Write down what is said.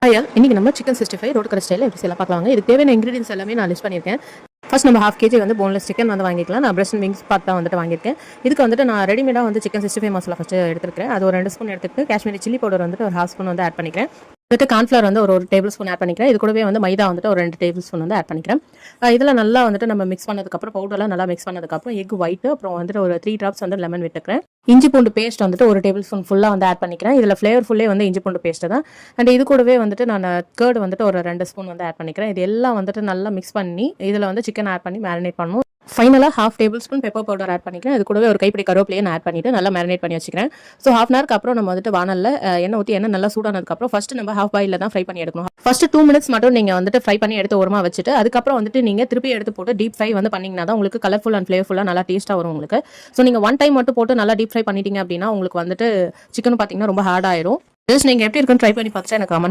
ஹாயா, இன்னைக்கு நம்ம chicken 65 road கடை ஸ்டைலில் எப்படி செய்யலாம் பார்க்கலாங்க. இதுக்கு தேவையான இன்கிரீடியன்ஸ் எல்லாமே நான் லிஸ்ட் பண்ணியிருக்கேன். ஃபர்ஸ்ட் நம்ம 1/2 kg வந்து போன்லெஸ் சிக்கன் வந்து வாங்கிக்கலாம். நான் பிரஸ்ட் விங்ஸ் பார்ட் தான் வந்துட்டு வாங்கியிருக்கேன். இதுக்கு வந்துட்டு நான் ரெடிமேடாக வந்து சிக்கன் 65 மசாலா ஃபஸ்ட்டு எடுத்துருக்கேன். அது ஒரு 2 ஸ்பூன் எடுத்துட்டு காஷ்மீரி சில்லி பவுடர் வந்துட்டு ஒரு 1/2 ஸ்பூன் வந்து ஆட் பண்ணிக்கிறேன். வந்துட்டு கார்ன்ஃப்ளவர் வந்து ஒரு டேபிள் ஸ்பூன் ஆட் பண்ணிக்கிறேன். இது கூடவே வந்து மைதா வந்துட்டு ஒரு 2 டேபிள் ஸ்பூன் வந்து ஆட் பண்ணிக்கிறேன். இதில் நல்லா வந்துட்டு நம்ம மிக்ஸ் பண்ணதுக்கப்புறம் பவுடர்லாம் நல்லா மிக்ஸ் பண்ணதுக்கப்புறம் எக் ஒயிட் அப்புறம் வந்துட்டு ஒரு 3 ட்ராப்ஸ் வந்து லெமன் விட்டுக்கிறேன். இஞ்சி பூண்டு பேஸ்ட் வந்துட்டு ஒரு டேபிள் ஸ்பூன் ஃபுல்லாக வந்து ஆட் பண்ணிக்கிறேன். இதில் ஃப்ளேவர்ஃபுல்லே வந்து இஞ்சி பூண்டு பேஸ்ட்டு தான். அண்ட் இது கூடவே வந்துட்டு நான் கர்டு வந்துட்டு ஒரு 2 ஸ்பூன் வந்து ஆட் பண்ணிக்கிறேன். இது எல்லாம் வந்துட்டு நல்லா மிக்ஸ் பண்ணி இதில் வந்து சிக்கன் ஆட் பண்ணி மேரினேட் பண்ணணும். ஃபைனலாக 1/2 tablespoon pepper powder add பண்ணிக்கிறேன். இது கூடவே ஒரு கைப்பிடி கருவேப்பிலையை ஆட் பண்ணிட்டு நல்லா மேரினேட் பண்ணி வச்சுக்கிறேன். ஸோ 1/2 அன் ஹவருக்கு அப்புறம் நம்ம வந்துட்டு வானலில் எண்ணெய் ஊற்றி எண்ணெய் நல்லா சூடானதுக்கப்புறம் ஃபர்ஸ்ட் நம்ம ஹாஃப் பாயில் தான் ஃப்ரை பண்ணி எடுக்கணும். ஃபர்ஸ்ட் 2 மினிட்ஸ் மட்டும் நீங்கள் வந்துட்டு ஃப்ரை பண்ணி எடுத்து ஓரமாக வச்சுட்டு அதுக்கப்புறம் வந்துட்டு நீங்கள் திருப்பி எடுத்து போட்டு டீப் ஃப்ரை வந்து பண்ணிங்கன்னா தான் உங்களுக்கு கலர்ஃபுல் அண்ட் ஃப்ளேவர்ஃபுல்லாக நல்லா டேஸ்ட்டாக வரும் உங்களுக்கு. ஸோ நீங்கள் 1 டைம் மட்டும் போட்டு நல்லா டீப் ஃப்ரை பண்ணிட்டீங்க அப்படின்னா உங்களுக்கு வந்துட்டு சிக்கன் பார்த்தீங்கன்னா ரொம்ப ஹார்ட் ஆயிரும். ஜஸ்ட் நீங்கள் எப்படி இருக்குன்னு ட்ரை பண்ணி பார்த்துட்டு எனக்கு கமெண்ட்